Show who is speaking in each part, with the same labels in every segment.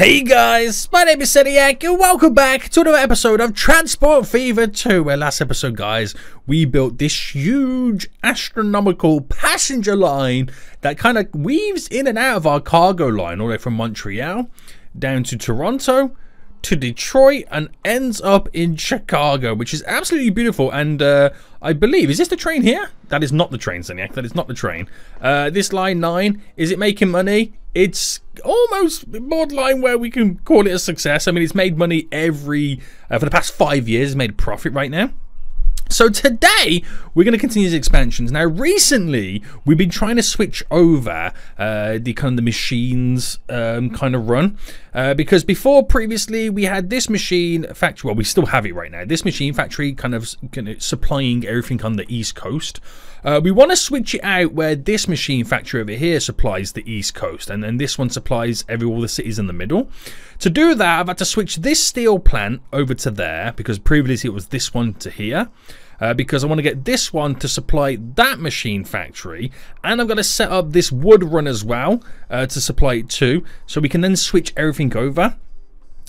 Speaker 1: Hey guys, my name is Seniac and welcome back to another episode of Transport Fever 2. Where last episode, guys, we built this huge astronomical passenger line that kind of weaves in and out of our cargo line all the way from Montreal down to Toronto to Detroit and ends up in Chicago, which is absolutely beautiful. And I believe, is this the train here? That is not the train, Seniac. That is not the train. This line 9, is it making money? It's almost borderline where we can call it a success. I mean, it's made money for the past 5 years. It's made a profit right now. So today, we're going to continue these expansions. Now, recently, we've been trying to switch over the machines kind of run. Because previously, we had this machine factory. Well, we still have it right now. This machine factory kind of supplying everything on the East Coast. We want to switch it out where this machine factory over here supplies the East Coast. And then this one supplies all the cities in the middle. To do that, I've had to switch this steel plant over to there. Because previously, it was this one to here. Because I want to get this one to supply that machine factory, and I'm going to set up this wood run as well to supply it too, so we can then switch everything over.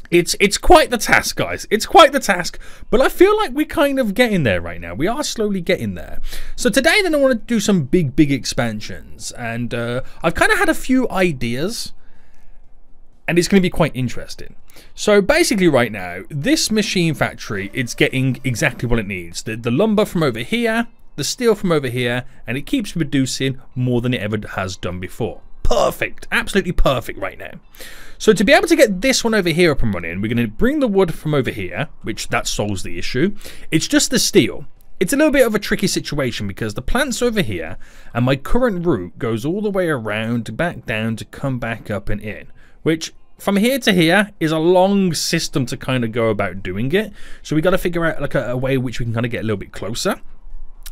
Speaker 1: It's quite the task, guys. It's quite the task, but I feel like we're kind of getting there right now. We are slowly getting there. So today, then I want to do some big expansions, and I've kind of had a few ideas. And it's going to be quite interesting. So basically right now, this machine factory, it's getting exactly what it needs. The lumber from over here, the steel from over here, and it keeps producing more than it ever has done before. Perfect. Absolutely perfect right now. So to be able to get this one over here up and running, we're going to bring the wood from over here, which that solves the issue. It's just the steel. It's a little bit of a tricky situation because the plant's over here, and my current route goes all the way around, back down to come back up and in. Which, from here to here, is a long system to kind of go about doing it. So we got to figure out like a way in which we can kind of get a little bit closer.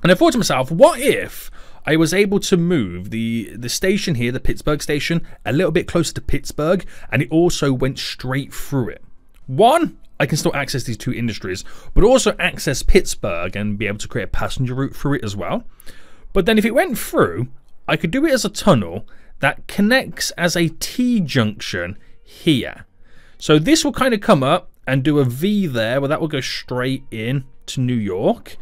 Speaker 1: And I thought to myself, what if I was able to move the station here, the Pittsburgh station, a little bit closer to Pittsburgh, and it also went straight through it. One, I can still access these two industries, but also access Pittsburgh and be able to create a passenger route through it as well. But then if it went through, I could do it as a tunnel that connects as a T-junction here. So this will kind of come up and do a V there, where that will go straight in to New York.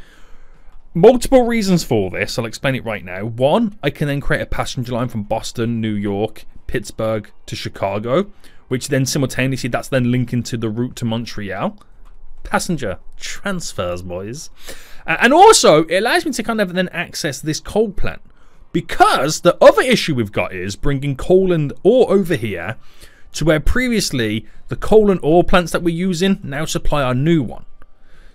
Speaker 1: Multiple reasons for this. I'll explain it right now. One, I can then create a passenger line from Boston, New York, Pittsburgh to Chicago, which then simultaneously, that's then linking to the route to Montreal. Passenger transfers, boys. And also, it allows me to kind of then access this coal plant. Because the other issue we've got is bringing coal and ore over here to where previously the coal and ore plants that we're using now supply our new one.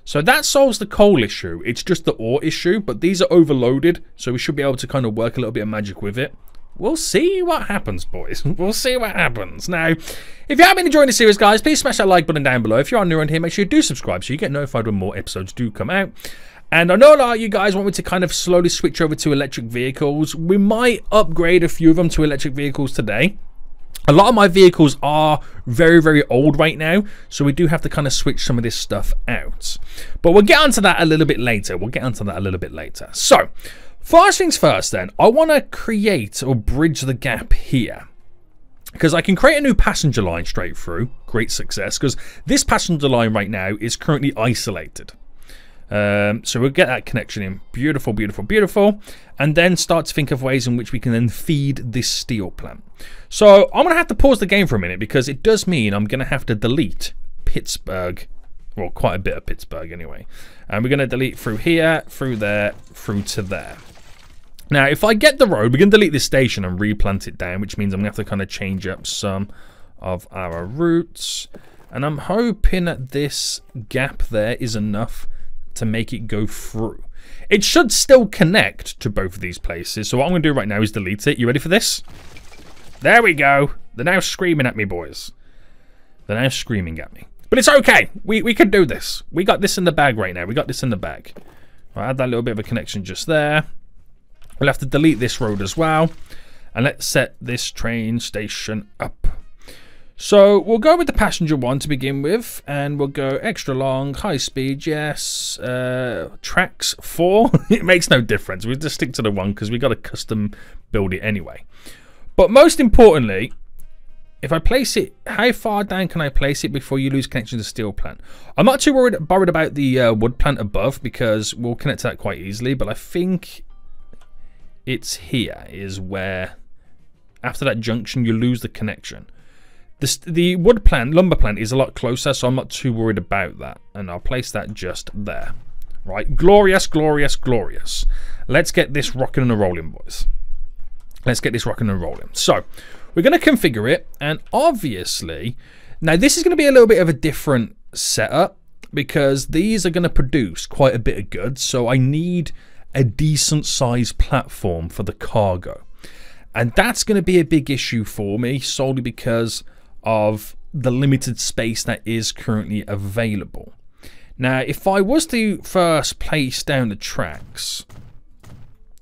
Speaker 1: So that solves the coal issue. It's just the ore issue, but these are overloaded, so we should be able to kind of work a little bit of magic with it. We'll see what happens, boys. We'll see what happens. Now, if you have been enjoying the series, guys, please smash that like button down below. If you are new around here, make sure you do subscribe so you get notified when more episodes do come out. And I know a lot of you guys want me to kind of slowly switch over to electric vehicles. We might upgrade a few of them to electric vehicles today. A lot of my vehicles are very old right now, so we do have to kind of switch some of this stuff out. But we'll get onto that a little bit later. So, first things first then, I want to create or bridge the gap here. Because I can create a new passenger line straight through. Great success, because this passenger line right now is currently isolated. So we'll get that connection in. Beautiful. And then start to think of ways in which we can then feed this steel plant. So I'm going to have to pause the game for a minute because it does mean I'm going to have to delete Pittsburgh. Well, quite a bit of Pittsburgh anyway. And we're going to delete through here, through there, through to there. Now, if I get the road, we're going to delete this station and replant it down, which means I'm going to have to kind of change up some of our routes. And I'm hoping that this gap there is enough to make it go through. It should still connect to both of these places. So what I'm going to do right now is delete it. You ready for this? There we go. They're now screaming at me, boys. They're now screaming at me. But it's okay. We can do this. We got this in the bag right now. We got this in the bag. I'll add that little bit of a connection just there. We'll have to delete this road as well. And let's set this train station up. So we'll go with the passenger one to begin with, and we'll go extra long, high speed, yes, tracks 4. It makes no difference. We'll just stick to the one because we got to custom build it anyway. But most importantly, if I place it, how far down can I place it before you lose connection to the steel plant? I'm not too worried about the wood plant above, because we'll connect to that quite easily, but I think it's here is where, after that junction, you lose the connection. The wood plant, lumber plant, is a lot closer, so I'm not too worried about that. And I'll place that just there. Right, glorious, glorious, glorious. Let's get this rocking and rolling, boys. Let's get this rocking and rolling. So, we're going to configure it, and obviously, now this is going to be a little bit of a different setup, because these are going to produce quite a bit of goods, so I need a decent sized platform for the cargo. And that's going to be a big issue for me, solely because of the limited space that is currently available. Now, if I was to first place down the tracks,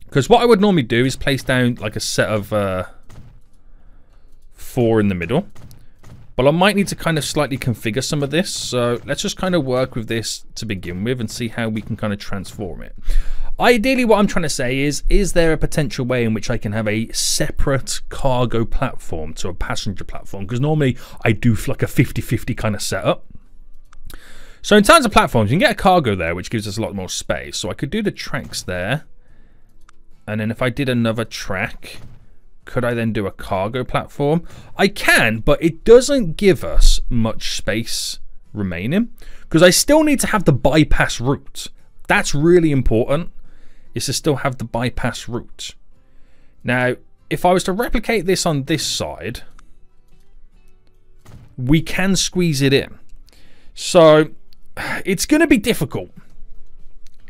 Speaker 1: because what I would normally do is place down like a set of 4 in the middle, but I might need to kind of slightly configure some of this. So let's just kind of work with this to begin with and see how we can kind of transform it. Ideally, what I'm trying to say is there a potential way in which I can have a separate cargo platform to a passenger platform? Because normally I do like a 50-50 kind of setup. So in terms of platforms, you can get a cargo there, which gives us a lot more space. So I could do the tracks there. And then if I did another track, could I then do a cargo platform? I can, but it doesn't give us much space remaining, because I still need to have the bypass route. That's really important, is to still have the bypass route. Now, if I was to replicate this on this side, we can squeeze it in. So it's going to be difficult.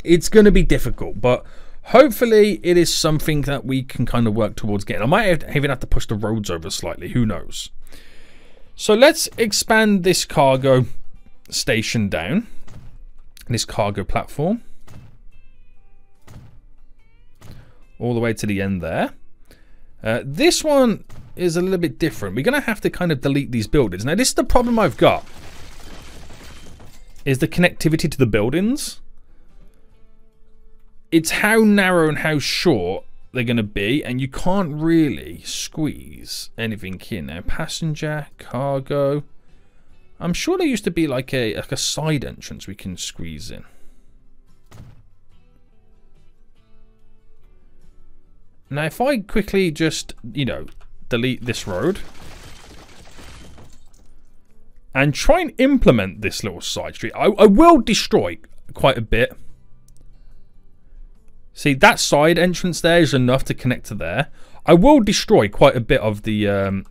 Speaker 1: It's going to be difficult, but hopefully it is something that we can kind of work towards getting. I might even have to push the roads over slightly, who knows. So let's expand this cargo station down, this cargo platform, all the way to the end there. This one is a little bit different. We're going to have to kind of delete these buildings. Now, this is the problem I've got, is the connectivity to the buildings. It's how narrow and how short they're going to be, and you can't really squeeze anything in. Now, passenger, cargo. I'm sure there used to be like a side entrance we can squeeze in. Now, if I quickly just, you know, delete this road and try and implement this little side street, I will destroy quite a bit. See, that side entrance there is enough to connect to there. I will destroy quite a bit of the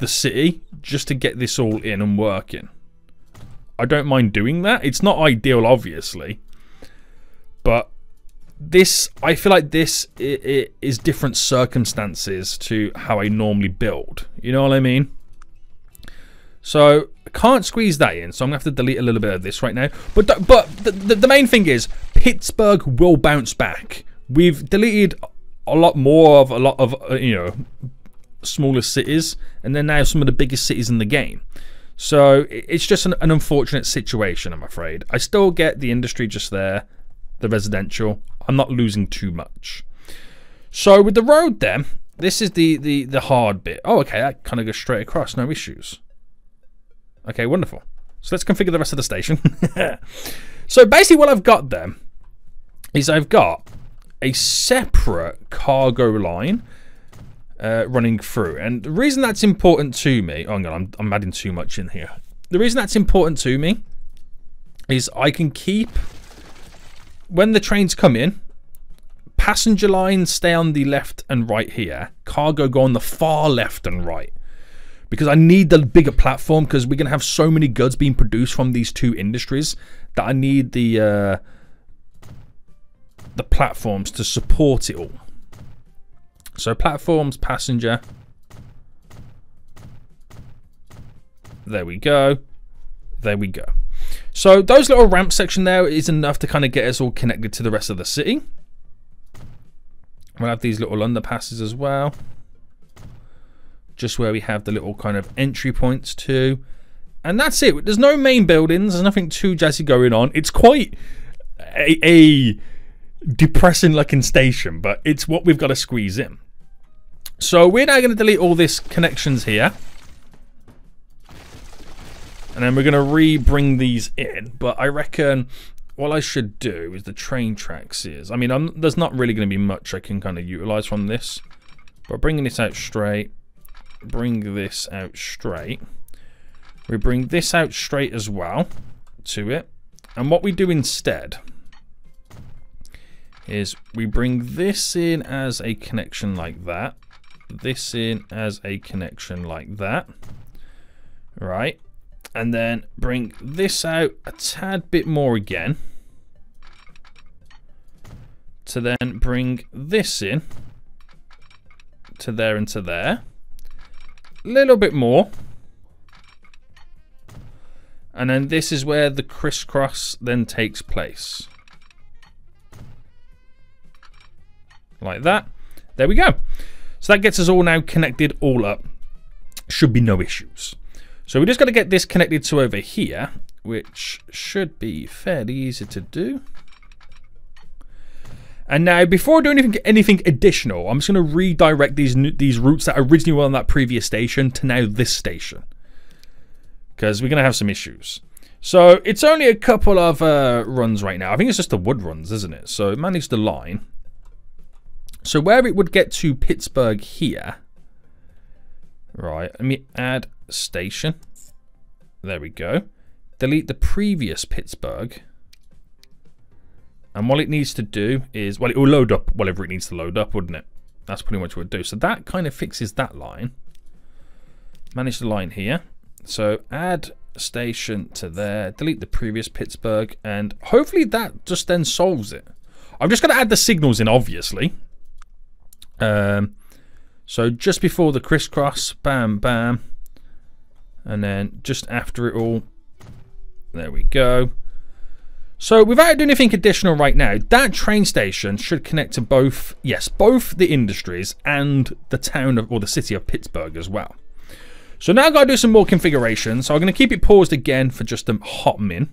Speaker 1: city just to get this all in and working. I don't mind doing that. It's not ideal, obviously, but this, I feel like this is different circumstances to how I normally build. You know what I mean? So I can't squeeze that in, so I'm gonna have to delete a little bit of this right now. But the main thing is Pittsburgh will bounce back. We've deleted a lot of you know, smaller cities, and they're now some of the biggest cities in the game. So it's just an unfortunate situation, I'm afraid. I still get the industry just there, the residential. I'm not losing too much. So with the road then, this is the hard bit. Oh, okay, that kind of goes straight across, no issues. Okay, wonderful. So let's configure the rest of the station. So basically what I've got then is I've got a separate cargo line running through. And the reason that's important to me... Oh, no, I'm adding too much in here. The reason that's important to me is I can keep... When the trains come in, passenger lines stay on the left and right here. Cargo go on the far left and right. Because I need the bigger platform, because we're going to have so many goods being produced from these two industries that I need the platforms to support it all. So platforms, passenger. There we go. There we go. So those little ramp section there is enough to kind of get us all connected to the rest of the city. We'll have these little underpasses as well. Just where we have the little kind of entry points too. And that's it. There's no main buildings. There's nothing too jazzy going on. It's quite a depressing looking station, but it's what we've got to squeeze in. So we're now going to delete all these connections here. And then we're going to re-bring these in. But I reckon what I should do is the train tracks is... I mean, there's not really going to be much I can kind of utilize from this. But bringing this out straight. Bring this out straight. We bring this out straight as well to it. And what we do instead is we bring this in as a connection like that. This in as a connection like that. Right. And then bring this out a tad bit more again. To then bring this in. To there and to there. A little bit more. And then this is where the crisscross then takes place. Like that. There we go. So that gets us all now connected all up. Should be no issues. So we just got to get this connected to over here, which should be fairly easy to do. And now, before I do anything additional, I'm just going to redirect these routes that originally were on that previous station to now this station. Because we're going to have some issues. So it's only a couple of runs right now. I think it's just the wood runs, isn't it? So manage the line. So where it would get to Pittsburgh here. Right, let me add station. There we go. Delete the previous Pittsburgh. And what it needs to do is, well, it will load up whatever it needs to load up, wouldn't it? That's pretty much what it would do. So that kind of fixes that line. Manage the line here. So add station to there. Delete the previous Pittsburgh. And hopefully that just then solves it. I'm just going to add the signals in, obviously. So just before the crisscross, bam, bam. And then just after it all, there we go. So without doing anything additional right now, that train station should connect to both, yes, both the industries and the town of, or the city of Pittsburgh as well. So now I've got to do some more configuration. So I'm going to keep it paused again for just a hot min.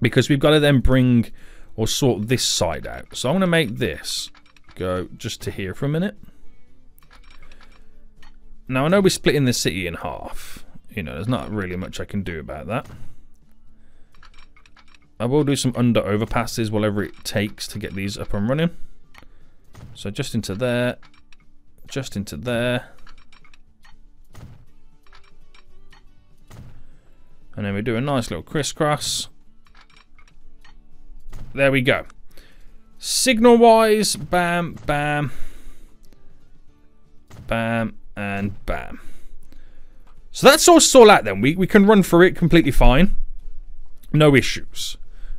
Speaker 1: Because we've got to then bring or sort this side out. So I'm going to make this go just to here for a minute. Now I know we're splitting the city in half. You know, there's not really much I can do about that. I will do some under overpasses, whatever it takes to get these up and running. So just into there, just into there. And then we do a nice little crisscross. There we go. Signal wise, bam, bam, bam, and bam. So that's all out then. We can run through it completely fine. No issues.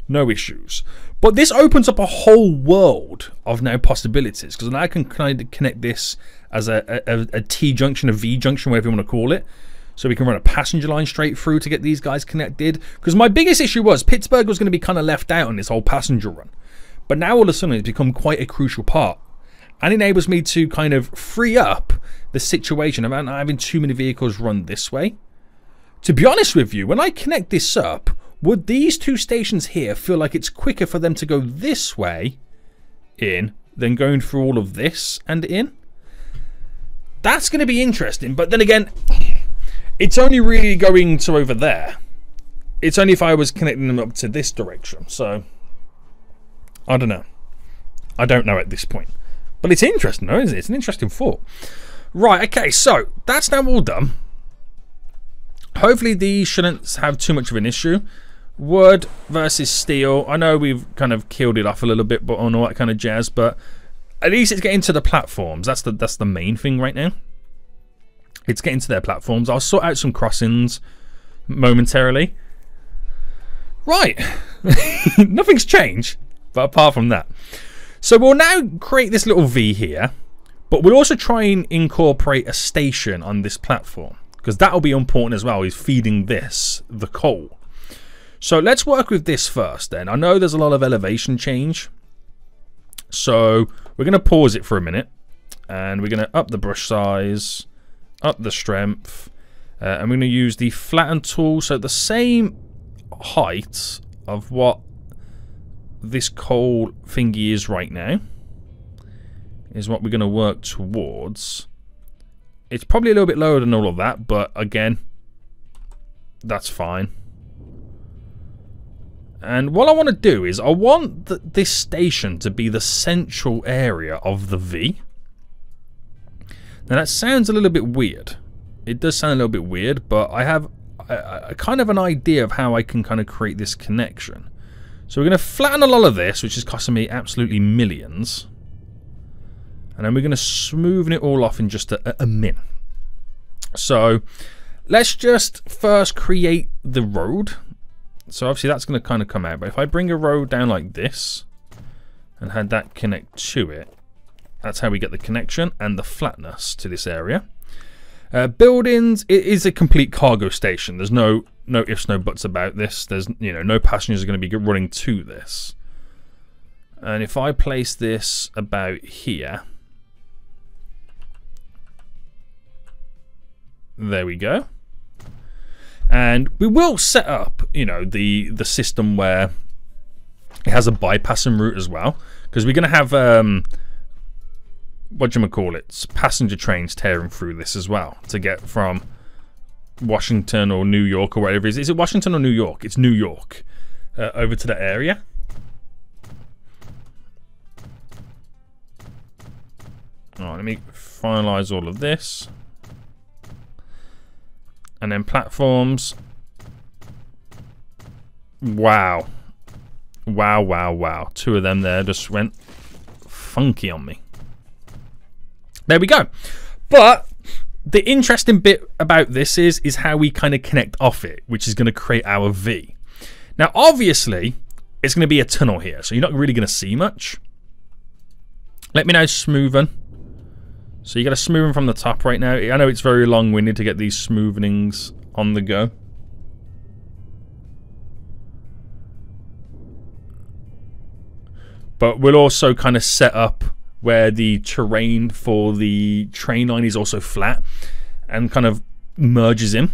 Speaker 1: No issues. But this opens up a whole world of now possibilities. Because now I can kind of connect this as a T-junction, a V-junction, whatever you want to call it. So we can run a passenger line straight through to get these guys connected. Because my biggest issue was Pittsburgh was going to be kind of left out on this whole passenger run. But now all of a sudden it's become quite a crucial part. And enables me to kind of free up the situation about not having too many vehicles run this way. To be honest with you, when I connect this up, would these two stations here feel like it's quicker for them to go this way in than going through all of this and in? That's going to be interesting. But then again, it's only really going to over there. It's only if I was connecting them up to this direction. So, I don't know. I don't know at this point. But it's interesting though, isn't it? It's an interesting thought. Right, okay, so that's now all done. Hopefully these shouldn't have too much of an issue. Wood versus steel. I know we've kind of killed it off a little bit, but on all that kind of jazz, but at least it's getting to the platforms. That's the main thing right now. It's getting to their platforms. I'll sort out some crossings momentarily. Right. Nothing's changed, but apart from that. So we'll now create this little V here, but we'll also try and incorporate a station on this platform, because that'll be important as well, is feeding this, the coal. So let's work with this first then. I know there's a lot of elevation change, so we're going to pause it for a minute, and we're going to up the brush size, up the strength, and we're going to use the flatten tool, so the same height of what this coal thingy is right now is what we're going to work towards. It's probably a little bit lower than all of that, but again, that's fine. And what I want to do is I want this station to be the central area of the V. Now that sounds a little bit weird. It does sound a little bit weird, but I have a kind of an idea of how I can kind of create this connection. So we're going to flatten a lot of this, which is costing me absolutely millions. And then we're going to smoothen it all off in just a min. So let's just first create the road. So obviously that's going to kind of come out. But if I bring a road down like this and had that connect to it, that's how we get the connection and the flatness to this area. Buildings, it is a complete cargo station. There's no ifs, no buts about this. There's, you know, no passengers are going to be running to this. And if I place this about here, there we go. And we will set up, you know, the system where it has a bypassing route as well, because we're going to have whatchamacallits, passenger trains tearing through this as well to get from Washington or New York or whatever it is. Is it Washington or New York? It's New York. Over to that area. Alright, let me finalize all of this. And then platforms. Wow. Wow, wow, wow. Two of them there just went funky on me. There we go. But the interesting bit about this is how we kind of connect off it, which is going to create our V. Now, obviously, it's going to be a tunnel here, so you're not really going to see much. Let me know smoothing. So you got to smoothen from the top right now. I know it's very long-winded to get these smoothings on the go. But we'll also kind of set up where the terrain for the train line is also flat and kind of merges in.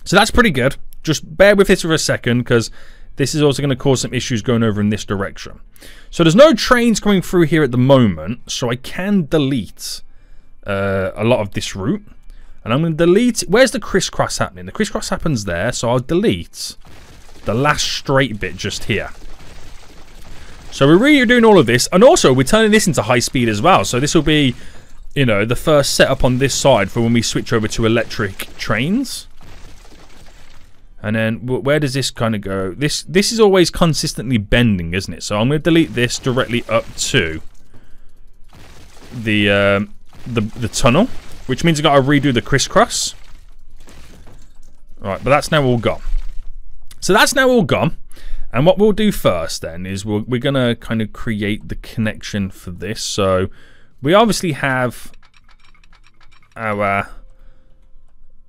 Speaker 1: So that's pretty good. Just bear with this for a second, because this is also going to cause some issues going over in this direction. So there's no trains coming through here at the moment, so I can delete a lot of this route. And I'm going to delete... Where's the crisscross happening? The crisscross happens there, so I'll delete the last straight bit just here. So we're really doing all of this, and also we're turning this into high speed as well. So this will be, you know, the first setup on this side for when we switch over to electric trains. And then where does this kind of go? This is always consistently bending, isn't it? So I'm going to delete this directly up to the tunnel, which means I've got to redo the crisscross. All right, but that's now all gone. So that's now all gone. And what we'll do first then is we're going to kind of create the connection for this. So we obviously have our...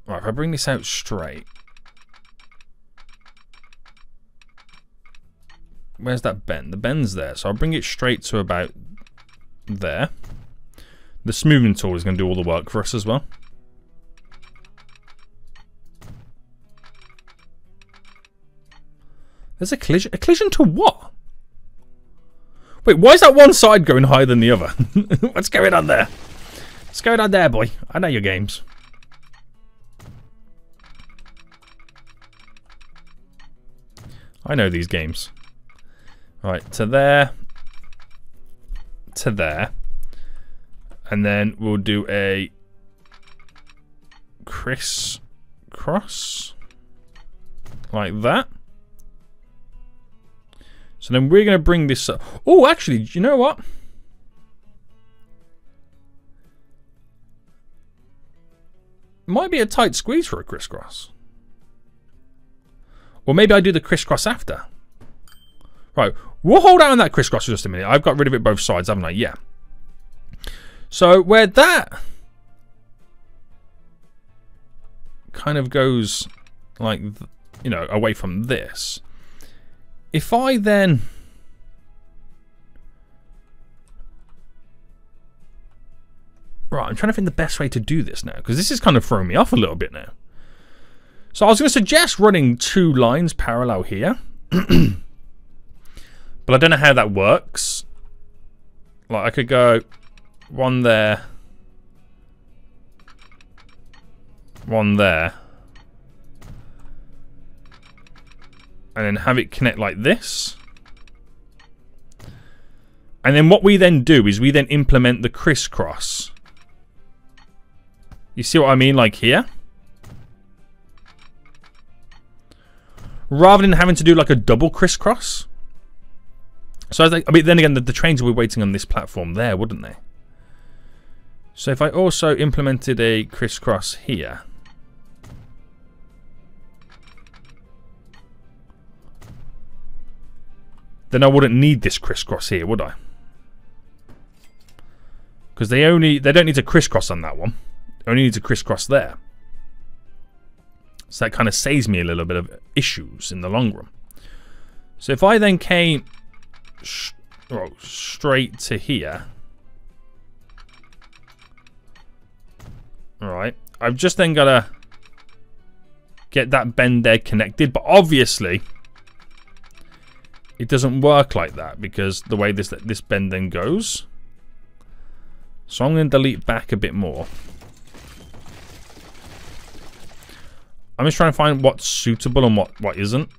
Speaker 1: Right, if I bring this out straight. Where's that bend? The bend's there. So I'll bring it straight to about there. The smoothing tool is going to do all the work for us as well. There's a collision. A collision to what? Wait, why is that one side going higher than the other? What's going on there? What's going on there, boy? I know your games. I know these games. Right, to there. To there. And then we'll do a crisscross. Like that. So then we're going to bring this up. Oh, actually, do you know what? Might be a tight squeeze for a crisscross. Or maybe I do the crisscross after. Right, we'll hold out on that crisscross for just a minute. I've got rid of it both sides, haven't I? Yeah. So where that kind of goes like, you know, away from this. If I then... Right, I'm trying to think the best way to do this now, because this is kind of throwing me off a little bit now. So I was going to suggest running 2 lines parallel here. But I don't know how that works. Like I could go one there, one there, and then have it connect like this. And then what we then do is we then implement the crisscross. You see what I mean, like here? Rather than having to do like a double crisscross. So I mean, then again, the trains will be waiting on this platform there, wouldn't they? So if I also implemented a crisscross here. Then I wouldn't need this crisscross here, would I? Because they don't need to crisscross on that one. Only need to crisscross there. So that kind of saves me a little bit of issues in the long run. So if I then came straight to here. Alright. I've just then got to get that bend there connected. But obviously, it doesn't work like that because the way this bend then goes. So I'm going to delete back a bit more. I'm just trying to find what's suitable and what isn't.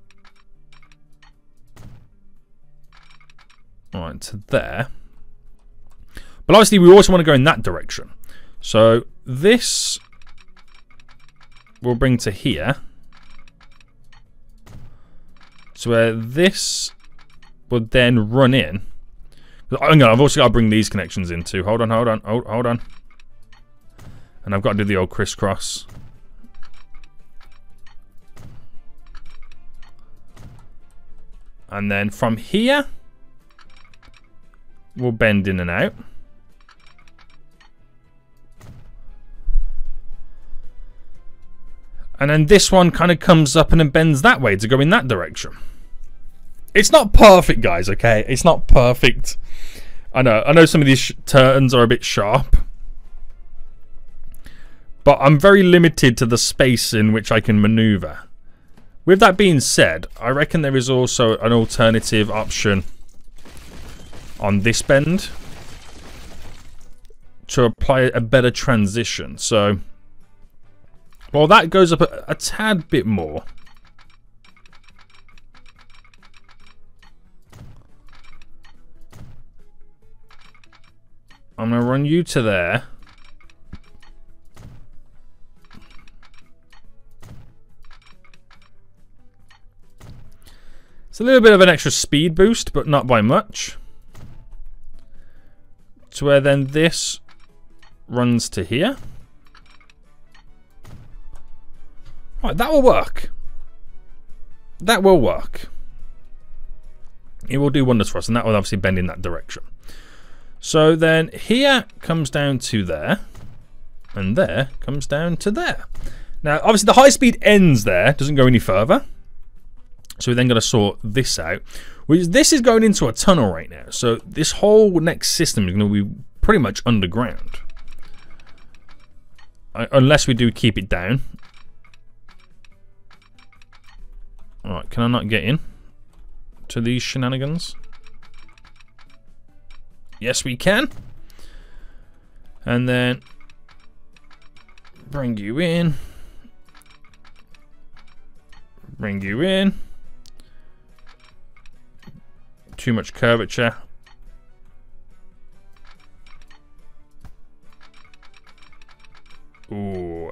Speaker 1: Alright, to there. But obviously we also want to go in that direction. So this we'll bring to here. So where this would then run in. I've also got to bring these connections in too. Hold on. And I've got to do the old crisscross. And then from here, we'll bend in and out. And then this one kind of comes up and then bends that way to go in that direction. It's not perfect, guys, okay? It's not perfect. I know some of these turns are a bit sharp. But I'm very limited to the space in which I can maneuver. With that being said, I reckon there is also an alternative option on this bend to apply a better transition. So, well, that goes up a tad bit more. I'm going to run you to there. It's a little bit of an extra speed boost, but not by much. To where then this runs to here. Right, that will work. That will work. It will do wonders for us, and that will obviously bend in that direction. So then here comes down to there, and there comes down to there. Now, obviously the high speed ends there, doesn't go any further. So we then got to sort this out. This is going into a tunnel right now. So this whole next system is going to be pretty much underground. Unless we do keep it down. Alright, can I not get in to these shenanigans? Yes, we can. And then bring you in. Bring you in. Too much curvature. Ooh.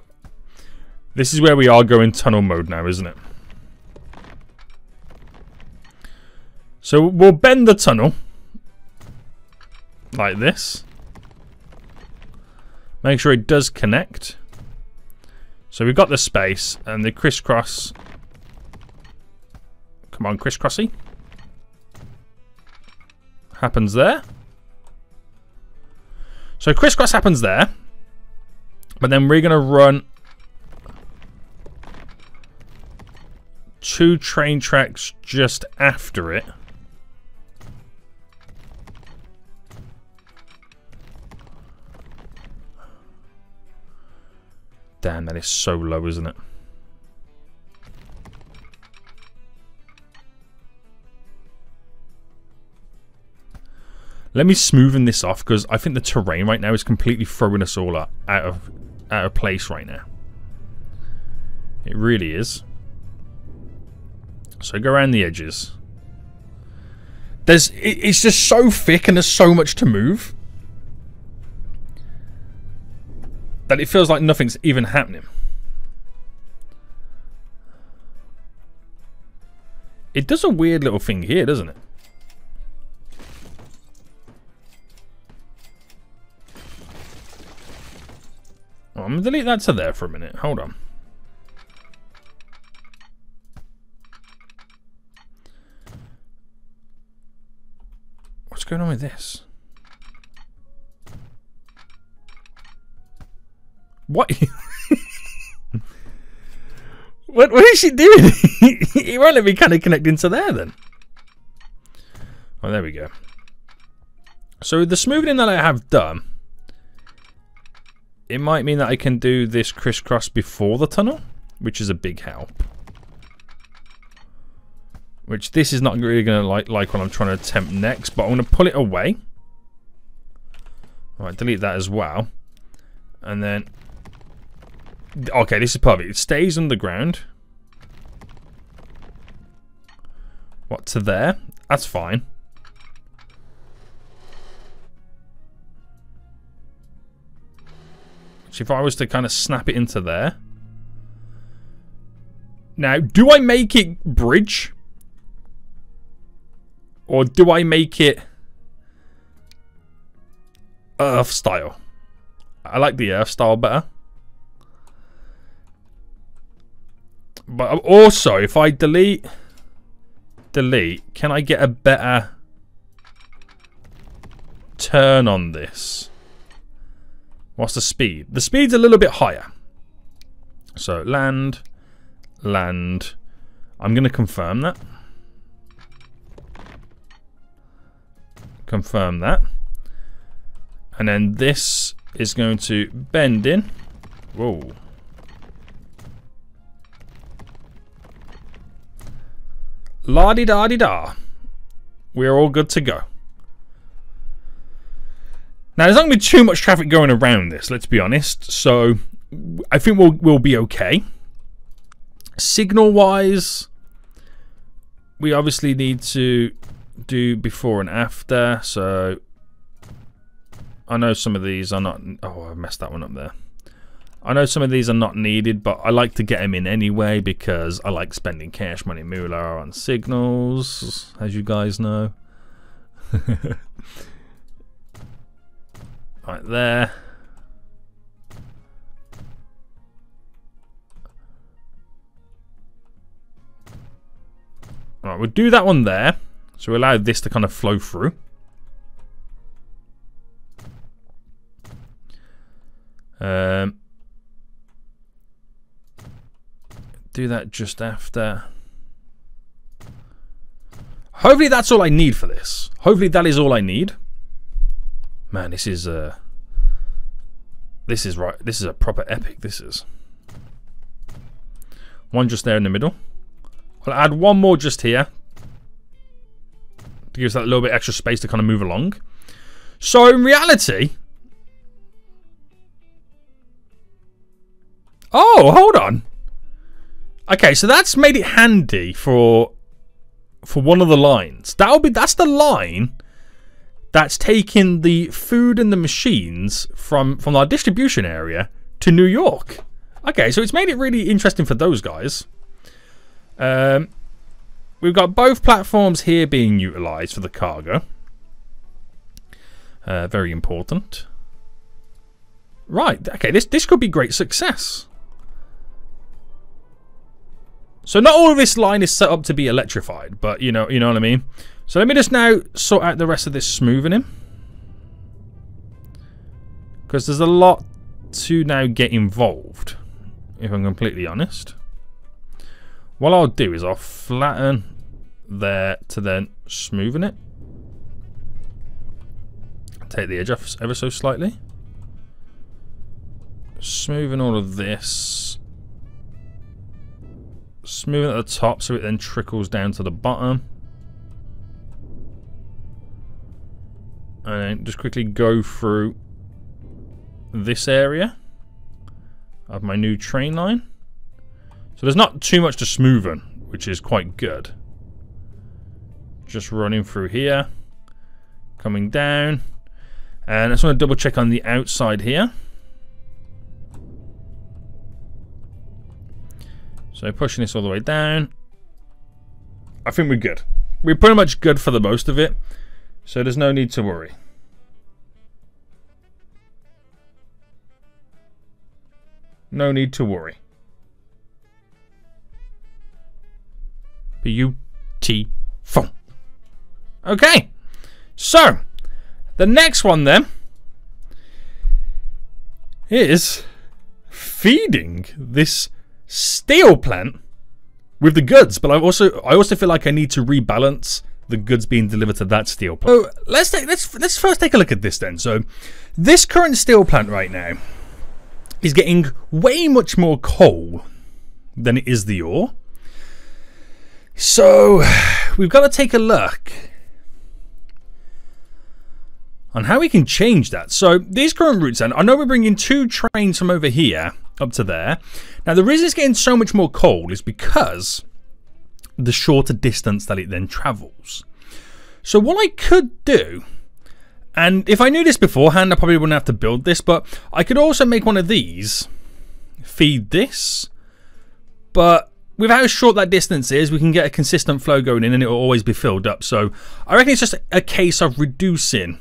Speaker 1: This is where we are going tunnel mode now, isn't it? So we'll bend the tunnel like this. Make sure it does connect. So we've got the space and the crisscross. Come on, crisscrossy. Happens there. So crisscross happens there. But then we're going to run 2 train tracks just after it. Damn, that is so low, isn't it? Let me smoothen this off because I think the terrain right now is completely throwing us all out of place right now. It really is. So go around the edges. It's just so thick and there's so much to move that it feels like nothing's even happening. It does a weird little thing here, doesn't it? Oh, I'm going to delete that to there for a minute. Hold on. What's going on with this? What? What is she doing? He won't let me kind of connect into there then. Oh, there we go. So the smoothing that I have done, it might mean that I can do this crisscross before the tunnel, which is a big help. Which this is not really going to like what I'm trying to attempt next, but I'm going to pull it away. Alright, delete that as well. And then... Okay, this is perfect. It stays underground. What, to there? That's fine. So if I was to kind of snap it into there. Now, do I make it bridge? Or do I make it Earth style? I like the Earth style better. But also, if I delete, can I get a better turn on this? What's the speed? The speed's a little bit higher. So, land. I'm going to confirm that. Confirm that. And then this is going to bend in. Whoa. La-di-da-di-da. We're all good to go. Now, there's not going to be too much traffic going around this, let's be honest. So, I think we'll be okay. Signal-wise, we obviously need to do before and after. So, I know some of these are not... Oh, I messed that one up there. I know some of these are not needed, but I like to get them in anyway because I like spending cash money moolah on signals, as you guys know. Right there. Right, we'll do that one there. So we allow this to kind of flow through. Do that just after. Hopefully that's all I need for this. Hopefully that is all I need. Man, this is right. This is a proper epic. This is one just there in the middle. I'll add one more just here to give us that little bit extra space to kind of move along. So in reality, oh, hold on. Okay, so that's made it handy for one of the lines. That's the line that's taking the food and the machines from our distribution area to New York. Okay, so it's made it really interesting for those guys. We've got both platforms here being utilized for the cargo. Very important. Right, okay, this could be great success. So not all of this line is set up to be electrified, but you know what I mean. So let me just now sort out the rest of this smoothing, because there's a lot to now get involved, if I'm completely honest. What I'll do is I'll flatten there to then smoothen it. Take the edge off ever so slightly. Smoothing all of this. Smooth at the top so it then trickles down to the bottom. And then just quickly go through this area of my new train line. So there's not too much to smoothen, which is quite good. Just running through here, coming down, and I just want to double check on the outside here. So pushing this all the way down. I think we're good. We're pretty much good for the most of it, so there's no need to worry. No need to worry. Beautiful. Okay, so the next one then is feeding this steel plant with the goods, but I also feel like I need to rebalance the goods being delivered to that steel plant. So let's first take a look at this then. So this current steel plant right now is getting way much more coal than it is the ore. So we've got to take a look on how we can change that. So these current routes then, I know we're bringing 2 trains from over here up to there. Now the reason it's getting so much more coal is because the shorter distance that it then travels. So what I could do, and if I knew this beforehand I probably wouldn't have to build this, but I could also make one of these, feed this, but with how short that distance is, we can get a consistent flow going in and it will always be filled up. So I reckon it's just a case of reducing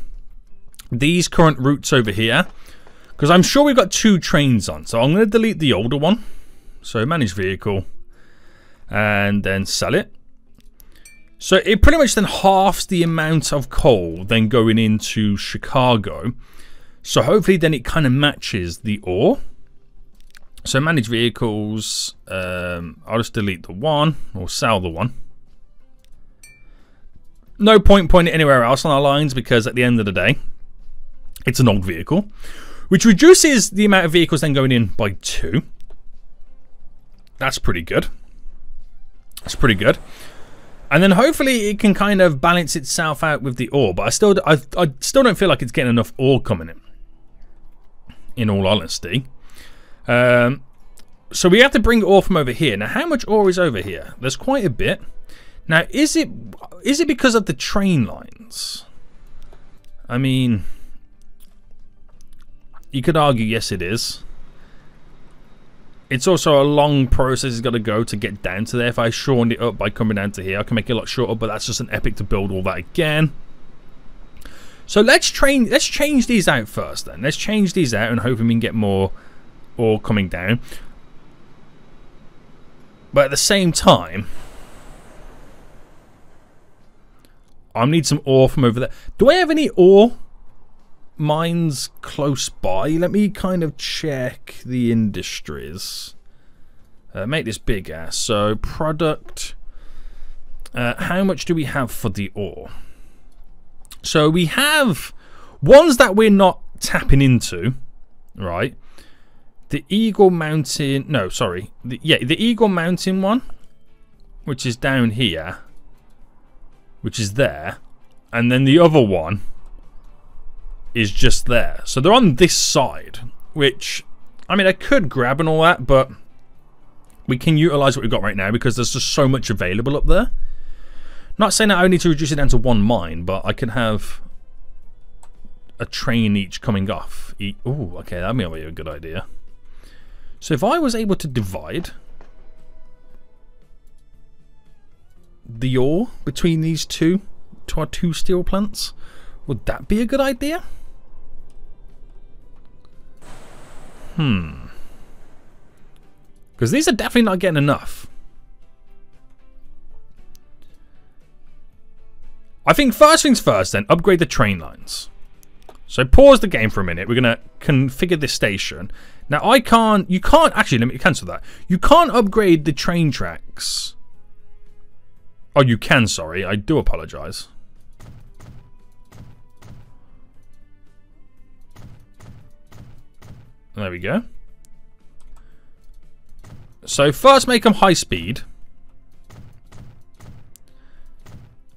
Speaker 1: these current routes over here, because I'm sure we've got 2 trains on. So I'm going to delete the older one. So manage vehicle and then sell it. So it pretty much then halves the amount of coal then going into Chicago. So hopefully then it kind of matches the ore. So manage vehicles, I'll just delete the one or sell the one. No point pointing it anywhere else on our lines because at the end of the day, it's an old vehicle, which reduces the amount of vehicles then going in by 2. That's pretty good. That's pretty good. And then hopefully it can kind of balance itself out with the ore, but I still don't feel like it's getting enough ore coming in all honesty. So we have to bring ore from over here. Now, how much ore is over here? There's quite a bit. Now, is it because of the train lines? I mean, you could argue, yes, it is. It's also a long process it's got to go to get down to there. If I shortened it up by coming down to here, I can make it a lot shorter, but that's just an epic to build all that again. So let's change these out first then. Let's change these out and hopefully we can get more ore coming down. But at the same time, I need some ore from over there. Do I have any ore mines close by? Let me kind of check the industries. Make this bigger. So product. How much do we have for the ore? So we have ones that we're not tapping into, right? The Eagle Mountain, no, sorry. The Eagle Mountain one, which is down here, which is there. And then the other one is just there. So they're on this side, which, I mean, I could grab and all that, but we can utilize what we've got right now because there's just so much available up there. Not saying that I need to reduce it down to 1 mine, but I can have a train each coming off. Oh, okay, that may be a good idea. So if I was able to divide the ore between these two to our 2 steel plants, would that be a good idea? Because these are definitely not getting enough. I think first things first then, upgrade the train lines. So pause the game for a minute. We're going to configure this station. Now you can't, actually let me cancel that. You can't upgrade the train tracks. Oh, you can, sorry. I do apologize. There we go. So first make them high speed.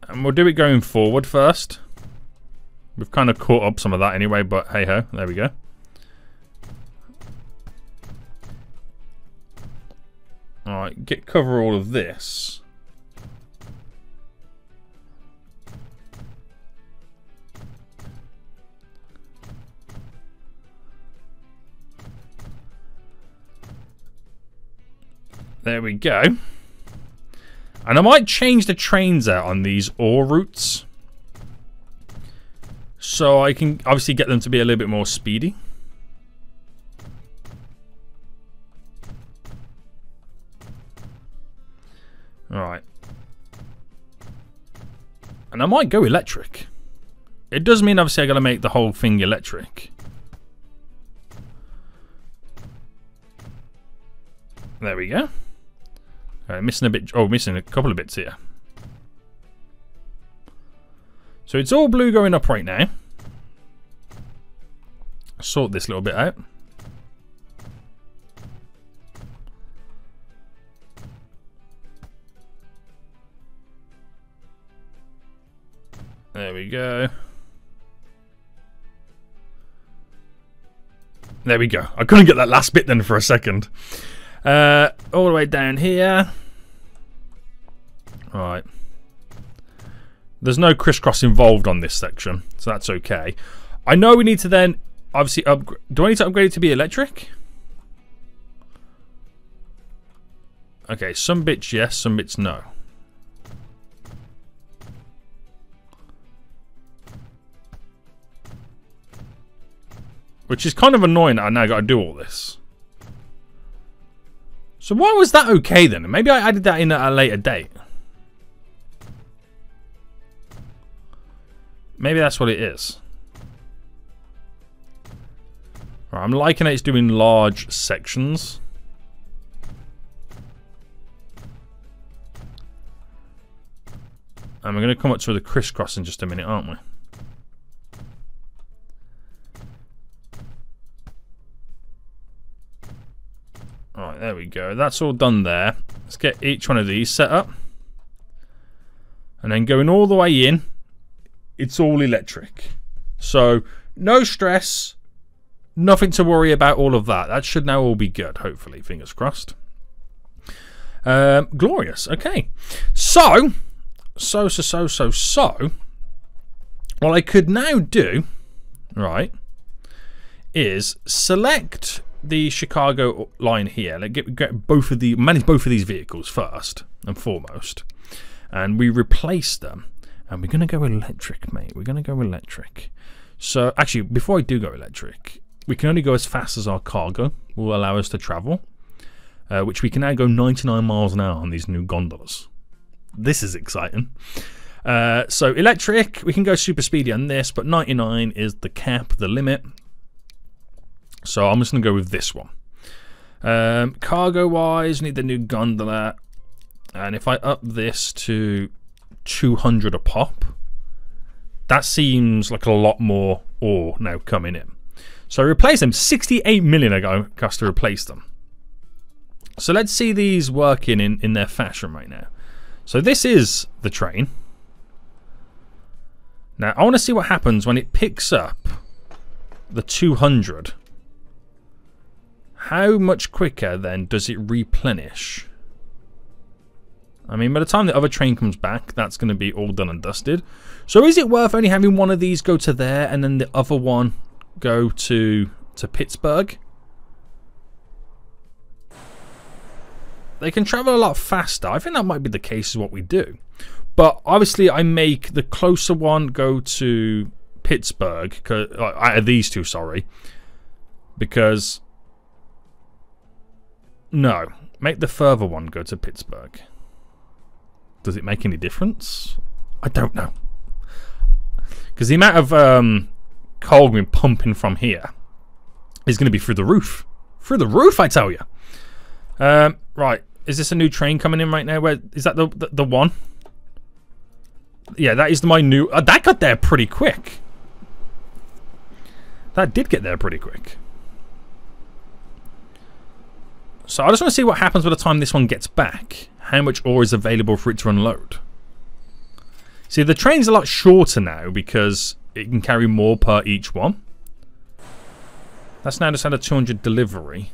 Speaker 1: And we'll do it going forward first. We've kind of caught up some of that anyway, but hey ho, there we go. Alright, cover all of this. There we go. And I might change the trains out on these ore routes, so I can obviously get them to be a little bit more speedy. Alright. And I might go electric. It does mean obviously I gotta make the whole thing electric. There we go. Missing a bit. Oh, missing a couple of bits here. So it's all blue going up right now. Sort this little bit out. There we go. There we go. I couldn't get that last bit then for a second. All the way down here. Alright. There's no crisscross involved on this section, so that's okay. I know we need to then obviously upgrade. Do I need to upgrade it to be electric? Okay, some bits yes, some bits no. Which is kind of annoying that I now got to do all this. So why was that okay then? Maybe I added that in at a later date. Maybe that's what it is. Right, I'm liking that it's doing large sections. And we're going to come up to the crisscross in just a minute, aren't we? Alright, there we go. That's all done there. Let's get each one of these set up. And then going all the way in, it's all electric. So, no stress. Nothing to worry about, all of that. That should now all be good, hopefully. Fingers crossed. Glorious. Okay. So, what I could now do, right, is select the Chicago line here. Like get both of the manage both of these vehicles first and foremost, and we replace them. And we're gonna go electric, mate. We're gonna go electric. So actually, before I do go electric, we can only go as fast as our cargo will allow us to travel, which we can now go 99 miles an hour on these new gondolas. This is exciting. So electric, we can go super speedy on this, but 99 is the cap, the limit. So I'm just going to go with this one. Cargo-wise, need the new gondola. And if I up this to 200 a pop, that seems like a lot more ore now coming in. So replace them. 68 million ago cost to replace them. So let's see these working in their fashion right now. So this is the train. Now I want to see what happens when it picks up the 200. How much quicker then does it replenish? I mean, by the time the other train comes back, that's going to be all done and dusted. So is it worth only having one of these go to there and then the other one go to Pittsburgh? They can travel a lot faster. I think that might be the case is what we do. But obviously I make the closer one go to Pittsburgh, out of these two, sorry. Because, no, make the further one go to Pittsburgh. Does it make any difference? I don't know. Because the amount of coal being pumping from here is going to be through the roof. Through the roof, I tell you. Right. Is this a new train coming in right now? Where is that the one? Yeah, that is my new... that got there pretty quick. That did get there pretty quick. So I just want to see what happens by the time this one gets back. How much ore is available for it to unload. See, the train's a lot shorter now because it can carry more per each one. That's now just had a 200 delivery,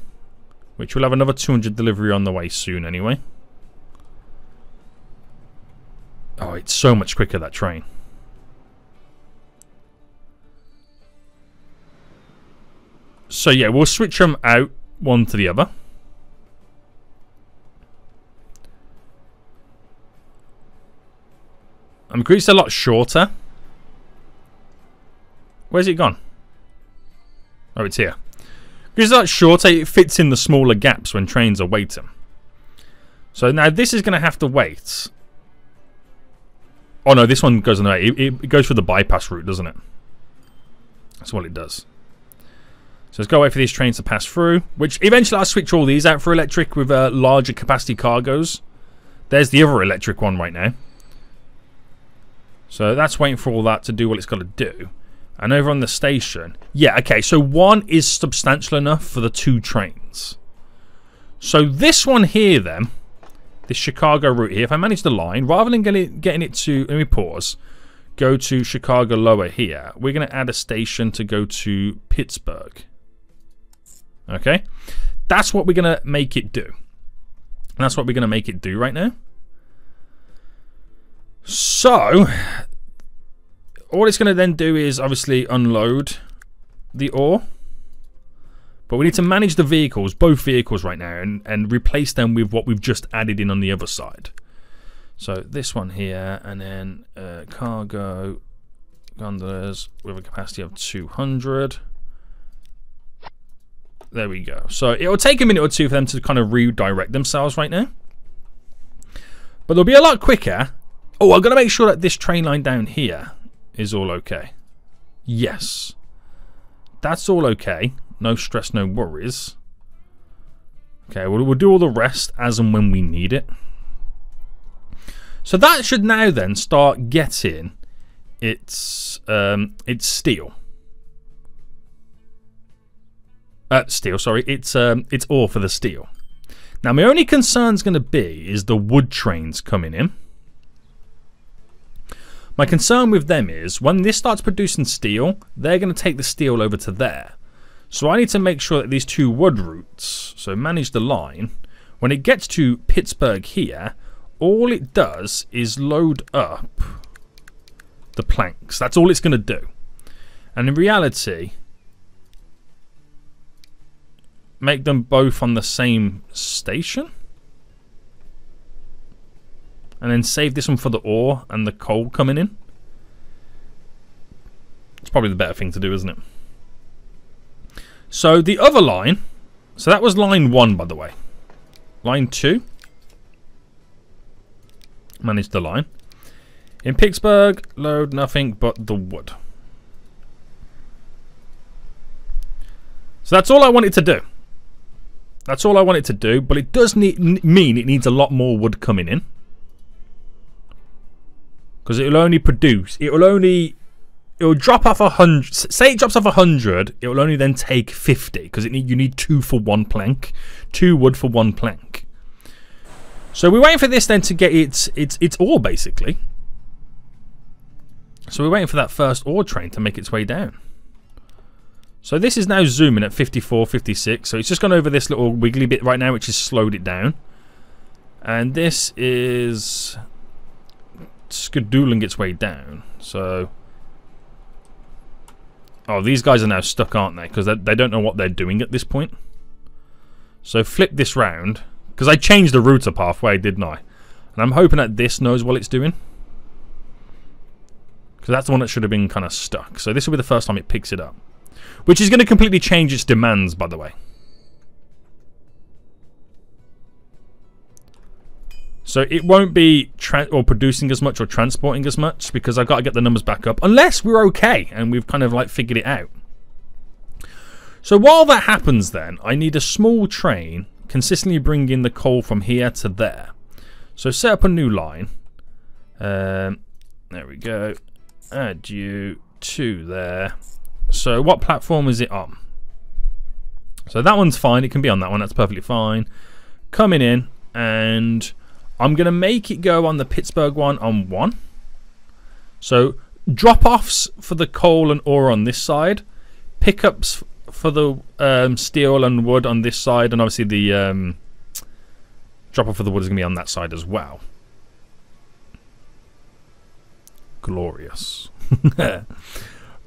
Speaker 1: which will have another 200 delivery on the way soon anyway. Oh, it's so much quicker, that train. So yeah, we'll switch them out one to the other. I'm agree it's a lot shorter. Where's it gone? Oh, it's here. Because it's a lot shorter, it fits in the smaller gaps when trains are waiting. So now this is going to have to wait. Oh no, this one goes on the way. It goes through the bypass route, doesn't it? That's what it does. So let's go wait for these trains to pass through. Which eventually I'll switch all these out for electric with larger capacity cargoes. There's the other electric one right now. So that's waiting for all that to do what it's got to do. And over on the station, yeah, okay, so one is substantial enough for the 2 trains. So this one here then, this Chicago route here, if I manage the line, rather than getting it to, let me pause, go to Chicago lower here, we're going to add a station to go to Pittsburgh. Okay, that's what we're going to make it do. And that's what we're going to make it do right now. So, all it's going to then do is obviously unload the ore. But we need to manage the vehicles, both vehicles right now, and replace them with what we've just added in on the other side. So this one here, and then cargo gondolas with a capacity of 200. There we go. So it'll take a minute or two for them to kind of redirect themselves right now. But they'll be a lot quicker. Oh, I've got to make sure that this train line down here is all okay. Yes. That's all okay. No stress, no worries. Okay, we'll do all the rest as and when we need it. So that should now then start getting its steel. Sorry. It's ore for the steel. Now, my only concern's going to be is the wood trains coming in. My concern with them is when this starts producing steel, they're going to take the steel over to there. So I need to make sure that these 2 wood routes, so manage the line, when it gets to Pittsburgh here, all it does is load up the planks. That's all it's going to do. And in reality, make them both on the same station. And then save this one for the ore and the coal coming in. It's probably the better thing to do, isn't it? So the other line, so that was line 1, by the way. Line 2. Manage the line. In Pittsburgh, load nothing but the wood. So that's all I want it to do. That's all I want it to do, but it does mean it needs a lot more wood coming in. Because it will only produce, it will drop off 100, say it drops off 100, it will only then take 50, because you need 2 for 1 plank, 2 wood for 1 plank. So we're waiting for this then to get its ore, basically. So we're waiting for that first ore train to make its way down. So this is now zooming at 54, 56, so it's just gone over this little wiggly bit right now, which has slowed it down. And this is skedooling its way down. So, oh, these guys are now stuck, aren't they? Because they don't know what they're doing at this point. So flip this round, because I changed the route up halfway, didn't I? And I'm hoping that this knows what it's doing, because that's the one that should have been kind of stuck. So this will be the first time it picks it up, which is going to completely change its demands, by the way. So it won't be producing as much or transporting as much, because I've got to get the numbers back up, unless we're okay and we've kind of like figured it out. So while that happens then, I need a small train consistently bringing the coal from here to there. So set up a new line. There we go. Add you to there. So what platform is it on? So that one's fine. It can be on that one. That's perfectly fine. Coming in, and I'm going to make it go on the Pittsburgh one on 1. So drop-offs for the coal and ore on this side, pickups for the steel and wood on this side, and obviously the drop-off for the wood is going to be on that side as well. Glorious.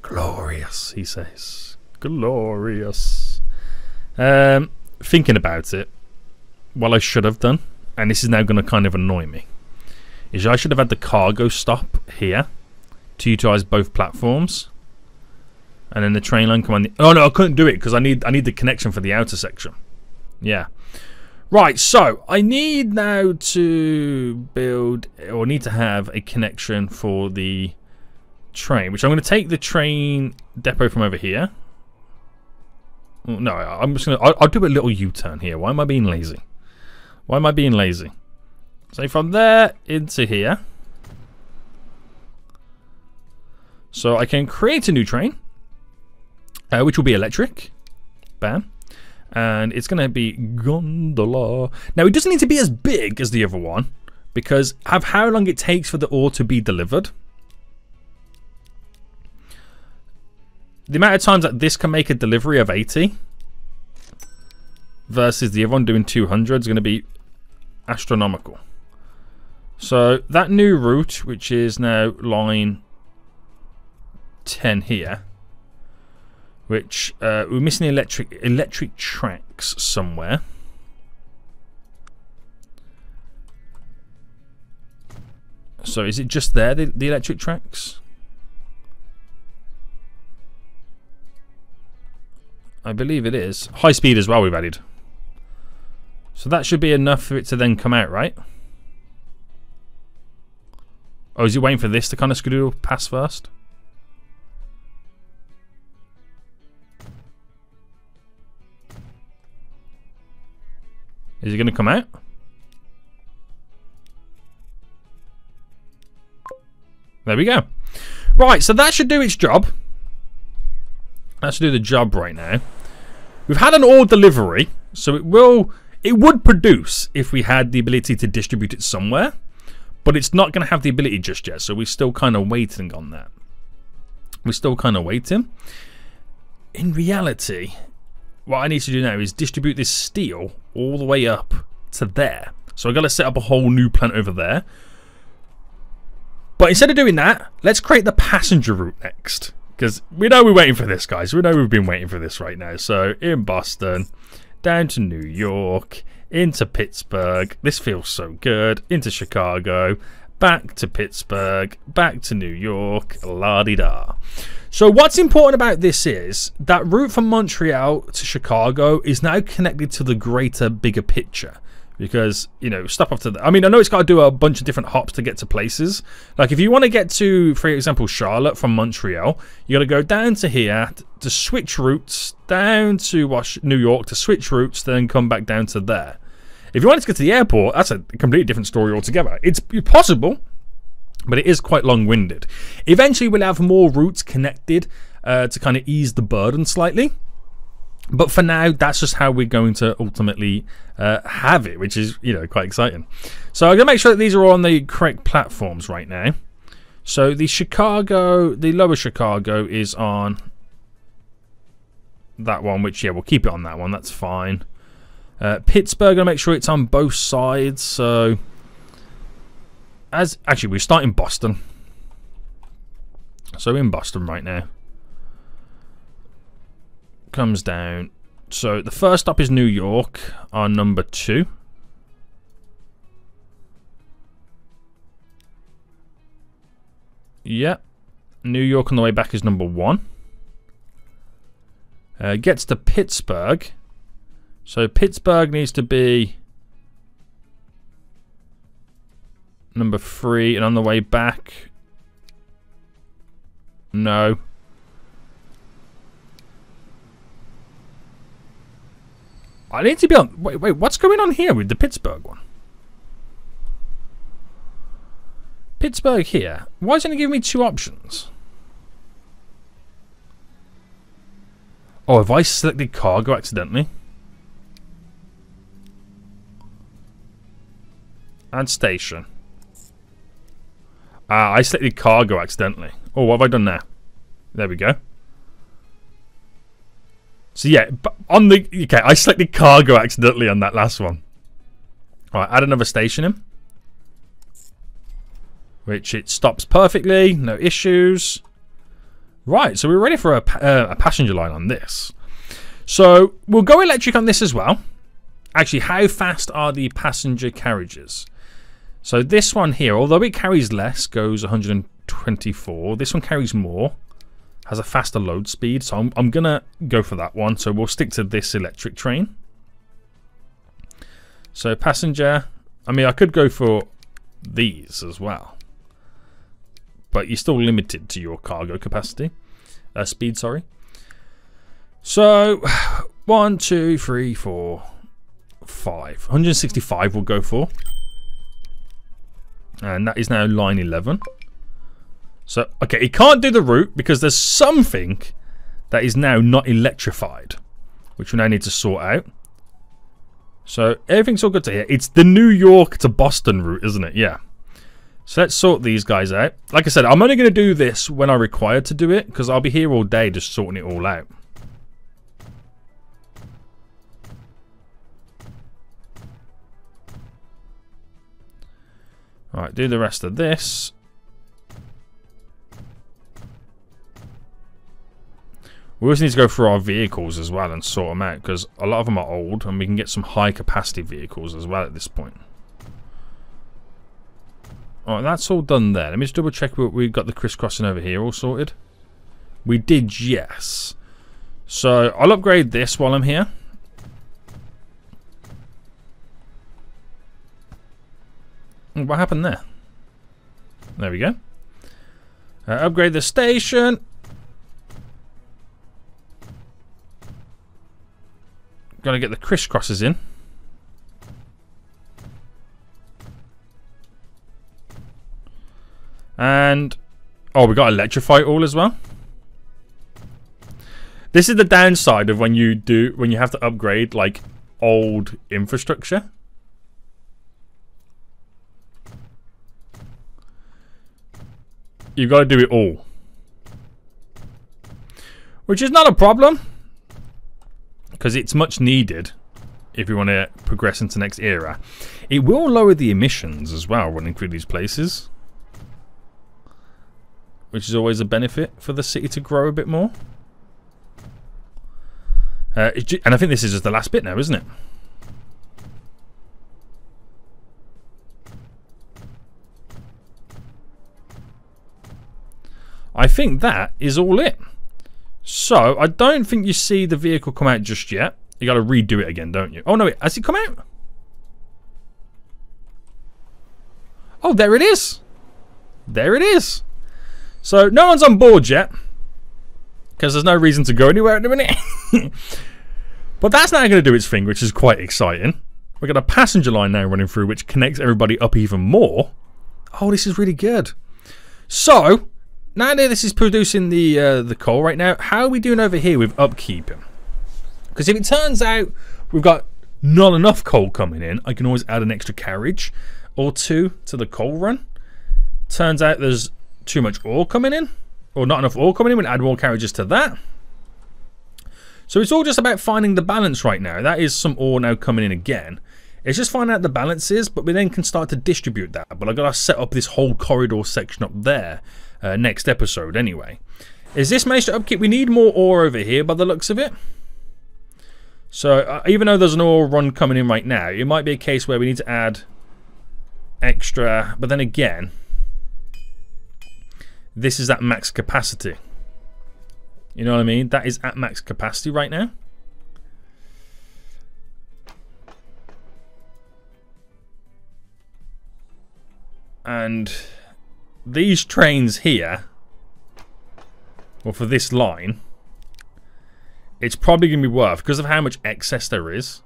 Speaker 1: Glorious, he says. Glorious. Thinking about it, what I should have done, and this is now going to kind of annoy me, is I should have had the cargo stop here to utilize both platforms, and then the train line come on the... Oh no, I couldn't do it because I need the connection for the outer section. Yeah. Right, so I need now to build, or need to have a connection for the train, which I'm going to take the train depot from over here. No, I'm just going to... I'll do a little U-turn here. Why am I being lazy? Why am I being lazy? So from there into here. So I can create a new train, which will be electric. Bam. And it's going to be gondola. Now, it doesn't need to be as big as the other one, because of how long it takes for the ore to be delivered. The amount of times that this can make a delivery of 80 versus the other one doing 200 is going to be astronomical. So that new route, which is now line 10 here, which we're missing electric tracks somewhere. So is it just there, the electric tracks? I believe it is. High speed as well we've added. So that should be enough for it to then come out, right? Oh, is he waiting for this to kind of skedaddle past first? Is he going to come out? There we go. Right, so that should do its job. That should do the job right now. We've had an ore delivery, so it would produce if we had the ability to distribute it somewhere, but it's not going to have the ability just yet, so we're still kind of waiting on that. We're still kind of waiting. In reality, what I need to do now is distribute this steel all the way up to there. So I've got to set up a whole new plant over there. But instead of doing that, let's create the passenger route next. Because we know we're waiting for this, guys. We know we've been waiting for this right now. So in Boston, down to New York, into Pittsburgh. This feels so good. Into Chicago, back to Pittsburgh, back to New York, la-di-da. So what's important about this is that route from Montreal to Chicago is now connected to the greater, bigger picture. Because, you know, stop off to I mean, I know it's got to do a bunch of different hops to get to places. Like, if you want to get to, for example, Charlotte from Montreal, you got to go down to here to switch routes, down to New York to switch routes, then come back down to there. If you wanted to get to the airport, that's a completely different story altogether. It's possible, but it is quite long-winded. Eventually, we'll have more routes connected to kind of ease the burden slightly. But for now, that's just how we're going to ultimately have it, which is, you know, quite exciting. So I'm going to make sure that these are all on the correct platforms right now. So the lower Chicago is on that one, which, yeah, we'll keep it on that one. That's fine. Pittsburgh, I'm going to make sure it's on both sides. So, actually, we're starting Boston. So in Boston right now. Comes down. So the first stop is New York on number 2. Yep. New York on the way back is number 1. Gets to Pittsburgh. So Pittsburgh needs to be number 3, and on the way back, no. I need to be on... Wait, what's going on here with the Pittsburgh one? Pittsburgh here. Why is it only giving me 2 options? Oh, have I selected cargo accidentally? Add station. I selected cargo accidentally. Oh, what have I done now? There we go. So yeah, on the... Okay, I selected cargo accidentally on that last one. Alright, add another station in. Which it stops perfectly. No issues. Right, so we're ready for a passenger line on this. So we'll go electric on this as well. Actually, how fast are the passenger carriages? So this one here, although it carries less, goes 124. This one carries more. Has a faster load speed. So I'm going to go for that one. So we'll stick to this electric train. So passenger. I mean, I could go for these as well. But you're still limited to your cargo capacity. Speed, sorry. So 1, 2, 3, 4, 5. 165 we'll go for. And that is now line 11. So, okay, it can't do the route because there's something that is now not electrified, which we now need to sort out. So, everything's all good to here. It's the New York to Boston route, isn't it? Yeah. So, let's sort these guys out. Like I said, I'm only going to do this when I'm required to do it because I'll be here all day just sorting it all out. Alright, do the rest of this. We also need to go through our vehicles as well and sort them out because a lot of them are old and we can get some high capacity vehicles as well at this point. Alright, that's all done there. Let me just double check we've got the crisscrossing over here all sorted. We did, yes. So I'll upgrade this while I'm here. What happened there? There we go. Upgrade the station. Gotta get the crisscrosses in. And oh, we got to electrify it all as well. This is the downside of when you have to upgrade like old infrastructure. You've got to do it all. Which is not a problem. Because it's much needed if you want to progress into the next era. It will lower the emissions as well running through these places. Which is always a benefit for the city to grow a bit more. And I think this is just the last bit now, isn't it? I think that is all it. So, I don't think you see the vehicle come out just yet. You got to redo it again, don't you? Oh, no, wait. Has it come out? Oh, there it is. There it is. So, no one's on board yet. Because there's no reason to go anywhere at the minute. But that's now going to do its thing, which is quite exciting. We've got a passenger line now running through, which connects everybody up even more. Oh, this is really good. So, now that this is producing the coal right now, how are we doing over here with upkeeping? Because if it turns out we've got not enough coal coming in, I can always add an extra carriage or two to the coal run. Turns out there's too much ore coming in, or not enough ore coming in, we can add more carriages to that. So it's all just about finding the balance right now. That is some ore now coming in again. It's just finding out the balances, but we then can start to distribute that. But I've got to set up this whole corridor section up there. Next episode anyway. Is this managed to upkeep? We need more ore over here by the looks of it. So even though there's an ore run coming in right now, it might be a case where we need to add extra, but then again this is at max capacity. You know what I mean? That is at max capacity right now. And these trains here, well, for this line, it's probably going to be worth, because of how much excess there is,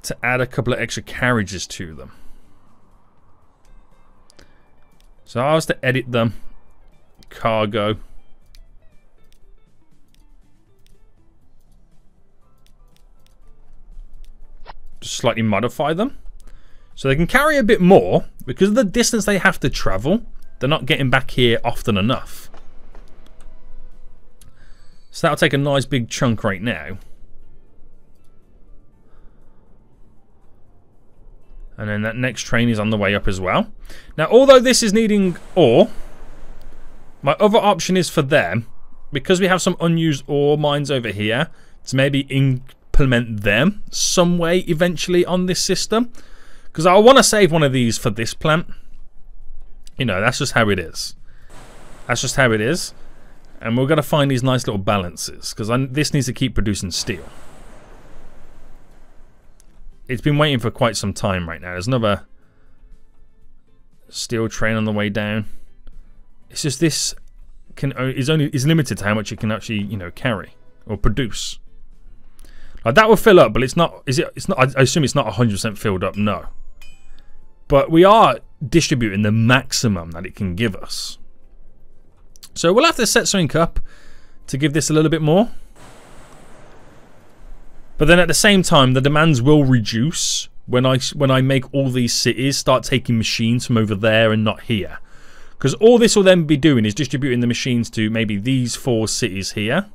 Speaker 1: to add a couple of extra carriages to them. So I was to edit them, cargo, just slightly modify them. So they can carry a bit more because of the distance they have to travel. They're not getting back here often enough. So that'll take a nice big chunk right now. And then that next train is on the way up as well. Now, although this is needing ore, my other option is for them, because we have some unused ore mines over here, to maybe implement them some way eventually on this system. Because I want to save one of these for this plant. You know, that's just how it is. That's just how it is. And we're going to find these nice little balances, because this needs to keep producing steel. It's been waiting for quite some time right now. There's another steel train on the way down. It's just this is limited to how much it can actually, you know, carry or produce. Like that will fill up, but it's not. It's not. I assume it's not 100% filled up. No, but we are distributing the maximum that it can give us. So we'll have to set something up to give this a little bit more. But then at the same time, the demands will reduce when I make all these cities start taking machines from over there and not here. Because all this will then be doing is distributing the machines to maybe these 4 cities here.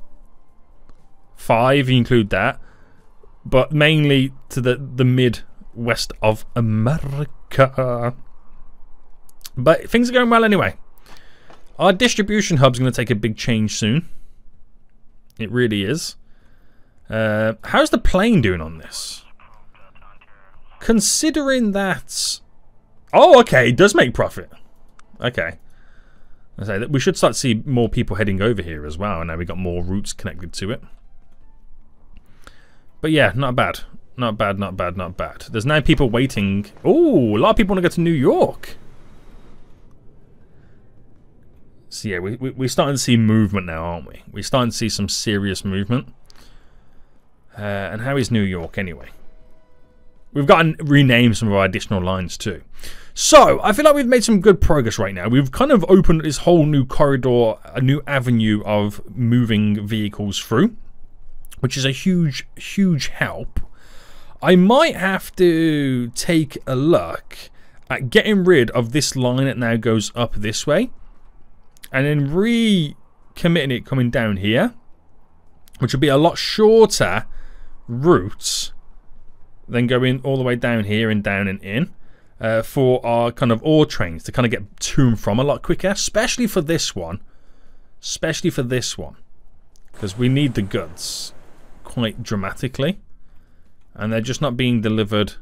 Speaker 1: 5, you include that. But mainly to the mid-west of America. But things are going well anyway. Our distribution hub's going to take a big change soon. It really is. How's the plane doing on this? Considering that... Oh, okay, it does make profit. Okay. I say that we should start to see more people heading over here as well. And now we've got more routes connected to it. But yeah, not bad. Not bad, not bad, not bad. There's now people waiting. Oh, a lot of people want to go to New York. So yeah, we're starting to see movement now, aren't we? We're starting to see some serious movement. And how is New York anyway? We've got to rename some of our additional lines too. So, I feel like we've made some good progress right now. We've kind of opened this whole new corridor, a new avenue of moving vehicles through, which is a huge, huge help. I might have to take a look at getting rid of this line that now goes up this way, and then recommitting it coming down here, which will be a lot shorter routes than going all the way down here and down and in for our kind of ore trains to kind of get to and from a lot quicker, especially for this one. Especially for this one. Because we need the goods quite dramatically. And they're just not being delivered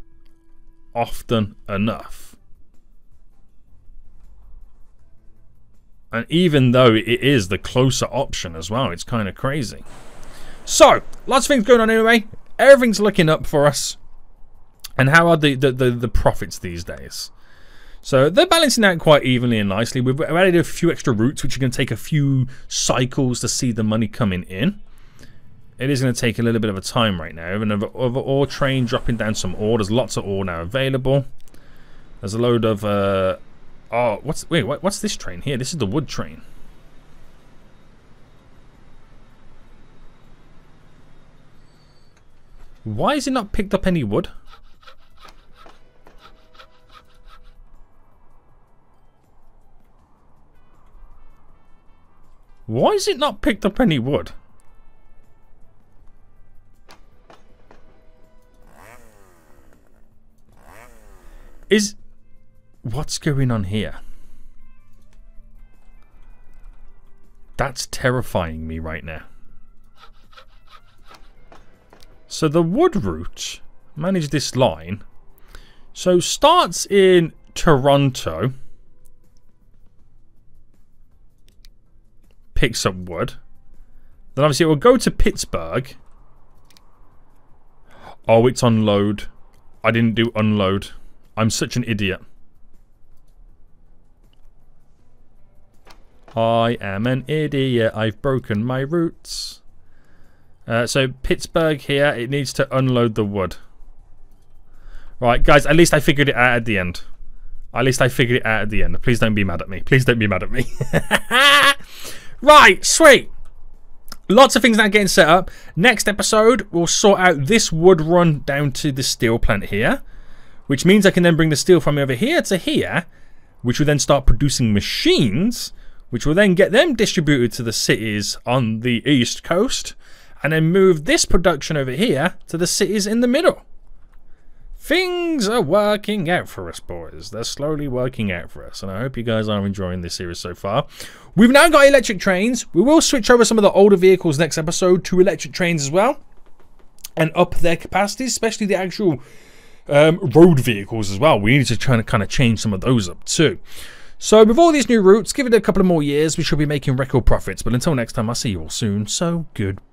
Speaker 1: often enough. And even though it is the closer option as well, it's kind of crazy. So, lots of things going on anyway. Everything's looking up for us. And how are the profits these days? So, they're balancing out quite evenly and nicely. We've added a few extra routes, which are going to take a few cycles to see the money coming in. It is going to take a little bit of a time right now. Another ore train dropping down some ore. There's lots of ore now available. There's a load of... oh, what's this train here? This is the wood train. Why has it not picked up any wood? Why has it not picked up any wood? What's going on here? That's terrifying me right now. So the wood route, manage this line. So starts in Toronto. Picks up wood. Then obviously it will go to Pittsburgh. Oh, it's unload. I didn't do unload. I'm such an idiot. I am an idiot. I've broken my roots. So Pittsburgh here, it needs to unload the wood. Right, guys, at least I figured it out at the end. At least I figured it out at the end. Please don't be mad at me. Please don't be mad at me. Right, sweet. Lots of things now getting set up. Next episode, we'll sort out this wood run down to the steel plant here. Which means I can then bring the steel from over here to here. which will then start producing machines, which will then get them distributed to the cities on the East Coast, and then move this production over here to the cities in the middle. Things are working out for us, boys. They're slowly working out for us, and I hope you guys are enjoying this series so far. We've now got electric trains. We will switch over some of the older vehicles next episode to electric trains as well, and up their capacities, especially the actual road vehicles as well. We need to try to kind of change some of those up too. So with all these new routes, give it a couple of more years, we should be making record profits. But until next time, I'll see you all soon. So goodbye.